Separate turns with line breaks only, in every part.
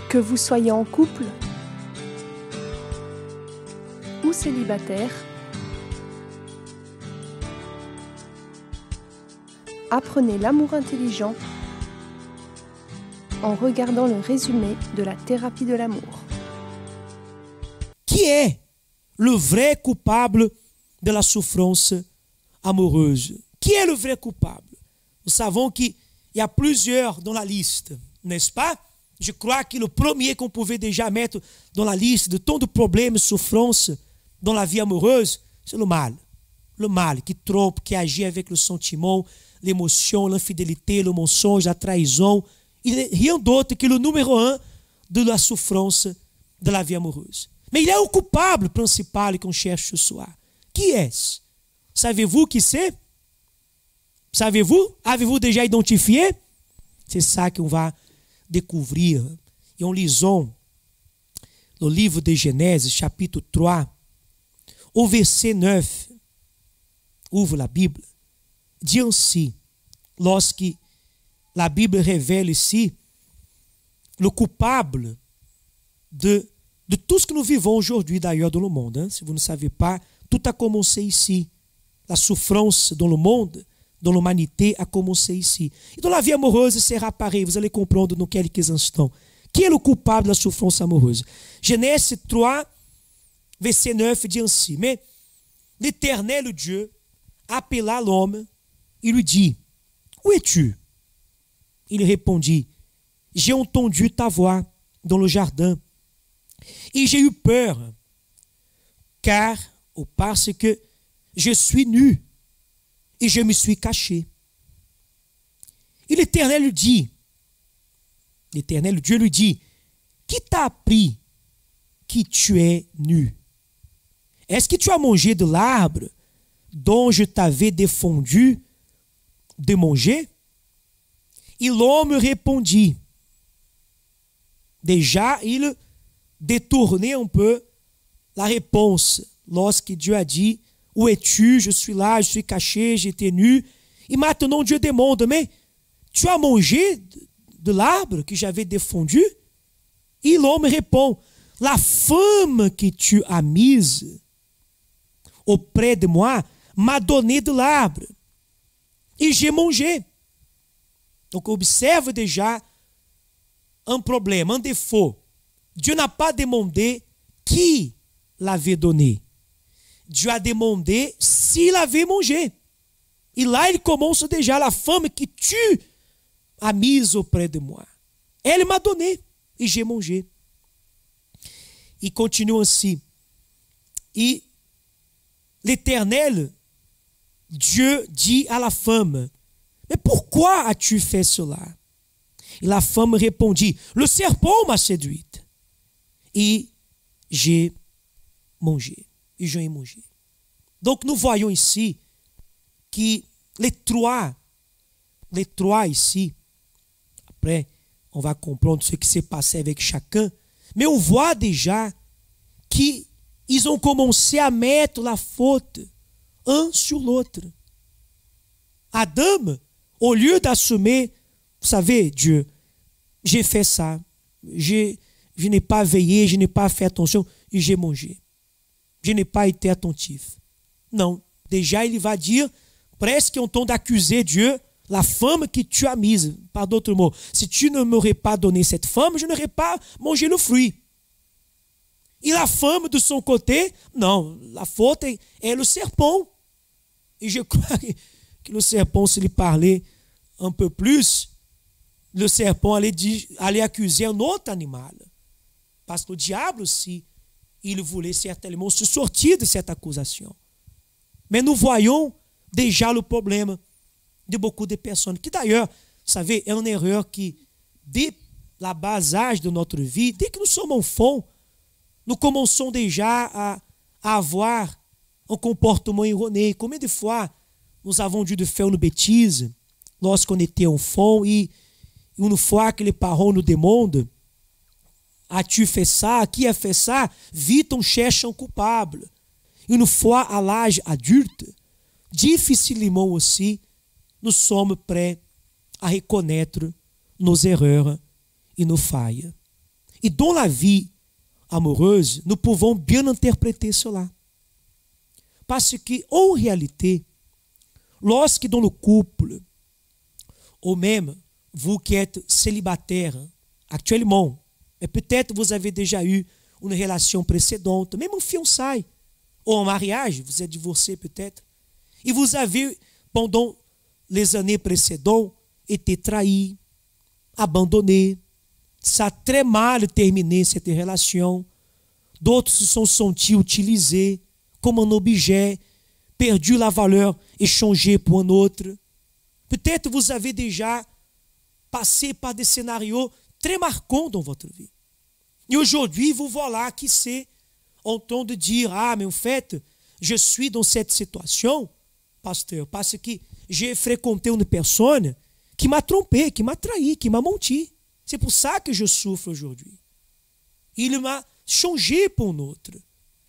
Que vous soyez en couple ou célibataire, apprenez l'amour intelligent en regardant le résumé de la thérapie de l'amour.
Qui est le vrai coupable de la souffrance amoureuse? Qui est le vrai coupable? Nous savons qu'il y a plusieurs dans la liste, n'est-ce pas? Je crois que le premier qu'on pouvait déjà mettre dans la liste de tant de problèmes, souffrances dans la vie amoureuse, c'est le mal. Le mal qui trompe, qui agit avec le sentiment, l'émotion, l'infidélité, le mensonge, la trahison. Il n'est rien d'autre que le numéro 1 de la souffrance de la vie amoureuse. Mais il est le coupable principal qu'on cherche ce soir. Qui est-ce? Savez-vous qui c'est? Savez-vous? Avez-vous déjà identifié? C'est ça qu'on va découvrir. Et en lisant le livre de Genèse, chapitre 3, au verset 9, ouvre la Bible, dit ainsi, lorsque la Bible révèle ici le coupable de tout ce que nous vivons aujourd'hui d'ailleurs dans le monde. Hein? Si vous ne savez pas, tout a commencé ici. La souffrance dans le monde, dans l'humanité, a commencé ici. Et dans la vie amoureuse sera pareil, vous allez comprendre dans quelques instants. Qui est le coupable de la souffrance amoureuse? Genèse 3, verset 9 dit ainsi, mais l'Éternel Dieu appela l'homme et lui dit, où es-tu? Il répondit, j'ai entendu ta voix dans le jardin et j'ai eu peur, parce que je suis nu et je me suis caché. Et l'Éternel lui dit, l'Éternel Dieu lui dit, qui t'a appris que tu es nu? Est-ce que tu as mangé de l'arbre dont je t'avais défendu de manger? Et l'homme répondit. Déjà, il détournait un peu la réponse lorsque Dieu a dit, où es-tu? Je suis là, je suis caché, j'étais nu. Et maintenant Dieu demande, mais tu as mangé de l'arbre que j'avais défendu? Et l'homme répond, la femme que tu as mise auprès de moi m'a donné de l'arbre et j'ai mangé. Donc observe déjà un problème, un défaut. Dieu n'a pas demandé qui l'avait donné. Dieu a demandé s'il avait mangé. Et là, il commence déjà, la femme que tu as mise auprès de moi. Elle m'a donné et j'ai mangé. Il continue ainsi. Et l'Éternel, Dieu dit à la femme, mais pourquoi as-tu fait cela? Et la femme répondit, le serpent m'a séduite. Et j'ai mangé. Et j'en ai mangé. Donc nous voyons ici que les trois ici, après on va comprendre ce qui s'est passé avec chacun, mais on voit déjà qu'ils ont commencé à mettre la faute un sur l'autre. Adam, au lieu d'assumer, vous savez, Dieu, j'ai fait ça, je n'ai pas veillé, je n'ai pas fait attention et j'ai mangé. Je n'ai pas été attentif. Non, déjà il va dire, presque en ton d'accuser Dieu, la femme que tu as mise. Par d'autres mots, si tu ne m'aurais pas donné cette femme, je n'aurais pas mangé le fruit. Et la femme, de son côté, non, la faute est le serpent. Et je crois que le serpent, s'il parlait un peu plus, le serpent allait accuser un autre animal. Parce que le diable aussi, il voulait certainement se sortir de cette accusation. Mais nous voyons déjà le problème de beaucoup de personnes, qui d'ailleurs, vous savez, est une erreur qui, dès la bas âge de notre vie, dès que nous sommes enfants, nous commençons déjà à avoir un comportement erroné. Combien de fois nous avons dû faire une bêtise lorsqu'on était enfant et une fois que les parents nous demandent, as-tu fait ça? Qui a fait ça? Vite on cherche un coupable. Une fois à l'âge adulte, difficilement aussi, nous sommes prêts à reconnaître nos erreurs e nos falhas. Et dans la vie amoureuse, nous pouvons bien interpréter cela. Parce que, en réalité, lorsque dans le couple, ou même vous qui êtes célibataire actuellement, mais peut-être vous avez déjà eu une relation précédente, même en fiançailles, ou en mariage, vous êtes divorcé peut-être, et vous avez, pendant les années précédentes, été trahi, abandonné, ça a très mal terminé cette relation, d'autres se sont sentis utilisés comme un objet, perdu la valeur, échangé pour un autre. Peut-être vous avez déjà passé par des scénarios très marquants dans votre vie. Et aujourd'hui, vous voilà qui c'est en train de dire, ah, mais en fait, je suis dans cette situation, pasteur, parce que j'ai fréquenté une personne qui m'a trompé, qui m'a trahi, qui m'a menti. C'est pour ça que je souffre aujourd'hui. Il m'a changé pour un autre.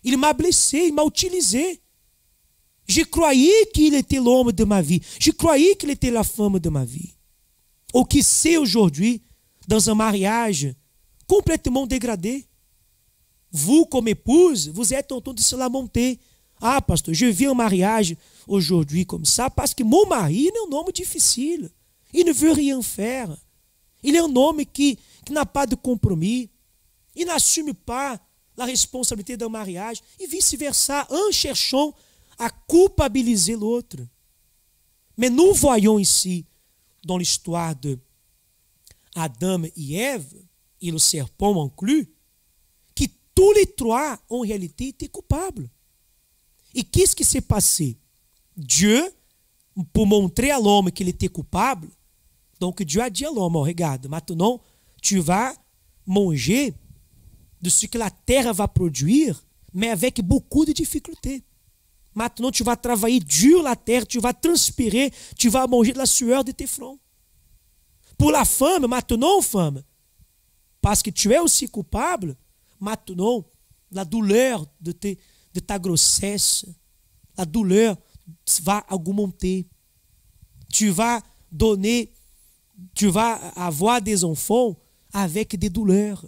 Il m'a blessé, il m'a utilisé. Je croyais qu'il était l'homme de ma vie. Je croyais qu'il était la femme de ma vie. Ou qui c'est aujourd'hui, dans un mariage complètement dégradé. Vous, comme épouse, vous êtes en train de se lamenter. Ah, pasteur, je vis un mariage aujourd'hui comme ça parce que mon mari est un homme difficile. Il ne veut rien faire. Il est un homme qui n'a pas de compromis. Il n'assume pas la responsabilité d'un mariage. Et vice-versa, en cherchant à culpabiliser l'autre. Mais nous voyons ici, dans l'histoire de Adam et Ève, et le serpent inclus, que tous les trois, en réalité, étaient coupables. Et qu'est-ce qui s'est passé? Dieu, pour montrer à l'homme qu'il était coupable, donc Dieu a dit à l'homme, oh, regarde, maintenant, tu vas manger de ce que la terre va produire, mais avec beaucoup de difficultés. Maintenant, tu vas travailler dur la terre, tu vas transpirer, tu vas manger de la sueur de tes fronts. Pour la femme, maintenant, femme, parce que tu es aussi coupable, maintenant, la douleur de ta grossesse, la douleur va augmenter. Tu vas avoir des enfants avec des douleurs.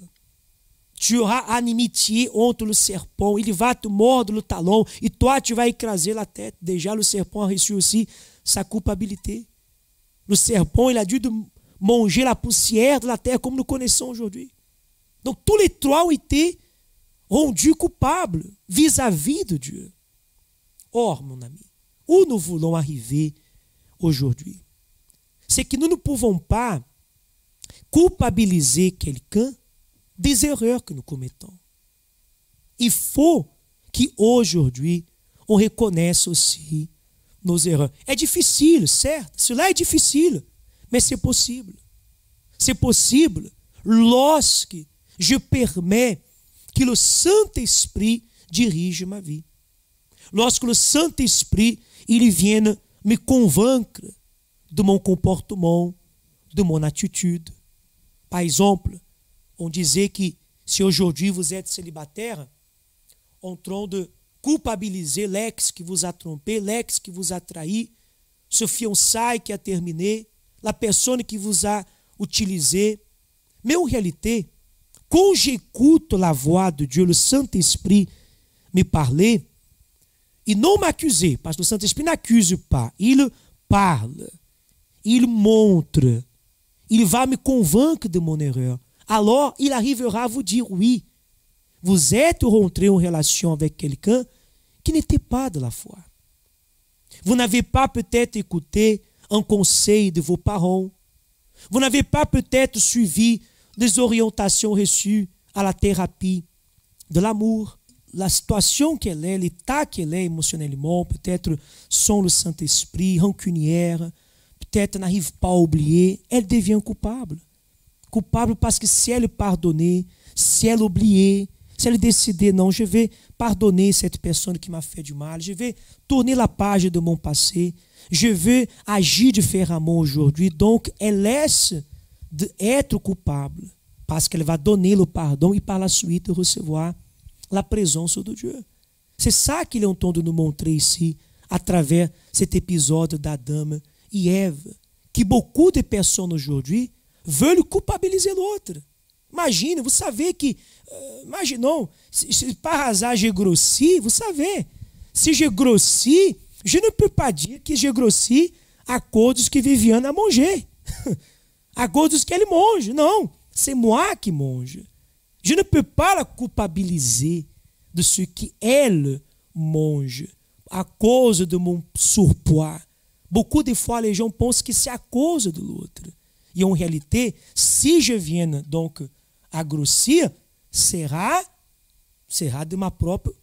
Tu auras amitié entre le serpent, il va te mordre le talon, et toi tu vas écraser la tête. Déjà, le serpent a reçu aussi sa culpabilité. Le serpent, il a dû manger la poussière de la terre comme nous connaissons aujourd'hui. Donc tous les trois ont été rendus coupables vis-à-vis de Dieu. Or, mon ami, où nous voulons arriver aujourd'hui, c'est que nous ne pouvons pas culpabiliser quelqu'un des erreurs que nous commettons. Il faut qu'aujourd'hui, on reconnaisse aussi nos erreurs. É difficile, certo? Cela é difficile, mais c'est possible. C'est possible lorsque je permets que le Saint-Esprit dirige ma vie. Lorsque le Saint-Esprit, il vienne me convaincre de mon comportement, de mon attitude. Par exemple, on disait que si aujourd'hui vous êtes célibataire, en train de culpabiliser l'ex qui vous a trompé, l'ex qui vous a trahi, ce fiançailles qui a terminé, la personne qui vous a utilisé. Mais en réalité, quand j'écoute la voix de Dieu, le Saint-Esprit me parler, il non m'accuser, parce que le Saint-Esprit n'accuse pas, il parle, il montre, il va me convaincre de mon erreur. Alors, il arrivera à vous dire, oui, vous êtes rentré en relation avec quelqu'un qui n'était pas de la foi. Vous n'avez pas peut-être écouté un conseil de vos parents. Vous n'avez pas peut-être suivi des orientations reçues à la thérapie de l'amour. La situation qu'elle est, l'état qu'elle est émotionnellement, peut-être sans le Saint-Esprit, rancunière, peut-être n'arrive pas à oublier, elle devient coupable. Coupable parce que si elle pardonnait, si elle oubliait, si elle décidait, non, je vais pardonner cette personne qui m'a fait du mal, je vais tourner la page de mon passé, je veux agir différemment aujourd'hui. Donc, elle laisse d'être coupable parce qu'elle va donner le pardon et par la suite recevoir la présence de Dieu. C'est ça qu'il est en train de nous montrer ici à travers cet épisode d'Adam et Ève, que beaucoup de personnes aujourd'hui veulent culpabiliser l'autre, Imagine, vous savez que, imaginons, si par hasard j'ai grossi, vous savez, si j'ai grossi, je ne peux pas dire que j'ai grossi à cause que Viviane a mangé, à cause qu'elle mange, non, c'est moi qui mange. Je ne peux pas la culpabiliser de ce qu'elle mange à cause de mon surpoids. Beaucoup de fois, les gens pensent que c'est à cause de l'autre. Et en réalité, si je viens donc à grossir, sera de ma propre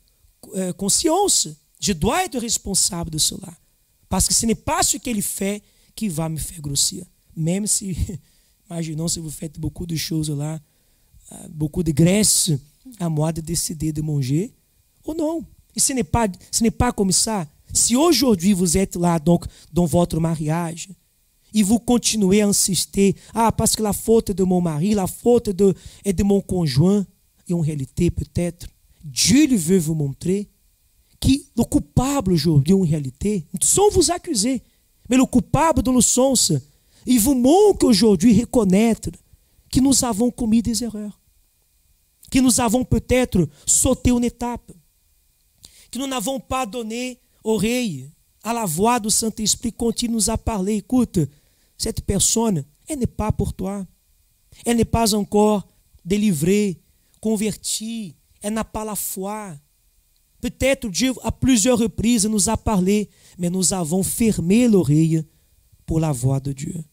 conscience. Je dois être responsable de cela. Parce que ce n'est pas ce qu'il fait qui va me faire grossir. Même si, imaginons si vous faites beaucoup de choses là, beaucoup de graisse, à moi de décider de manger ou non. Et ce n'est pas comme ça. Si aujourd'hui vous êtes là donc dans votre mariage et vous continuez à insister, parce que la faute est de mon mari, la faute est de mon conjoint, et en réalité peut-être Dieu veut vous montrer que le coupable aujourd'hui en réalité, sans vous accuser, mais le coupable dans le sens, il vous manque aujourd'hui reconnaître que nous avons commis des erreurs, que nous avons peut-être sauté une étape, que nous n'avons pas donné oreille à la voix du Saint-Esprit continue nous a parlé. Écoute, cette personne, elle n'est pas pour toi. Elle n'est pas encore délivrée, convertie. Elle n'a pas la foi. Peut-être Dieu, à plusieurs reprises, nous a parlé, mais nous avons fermé l'oreille pour la voix de Dieu.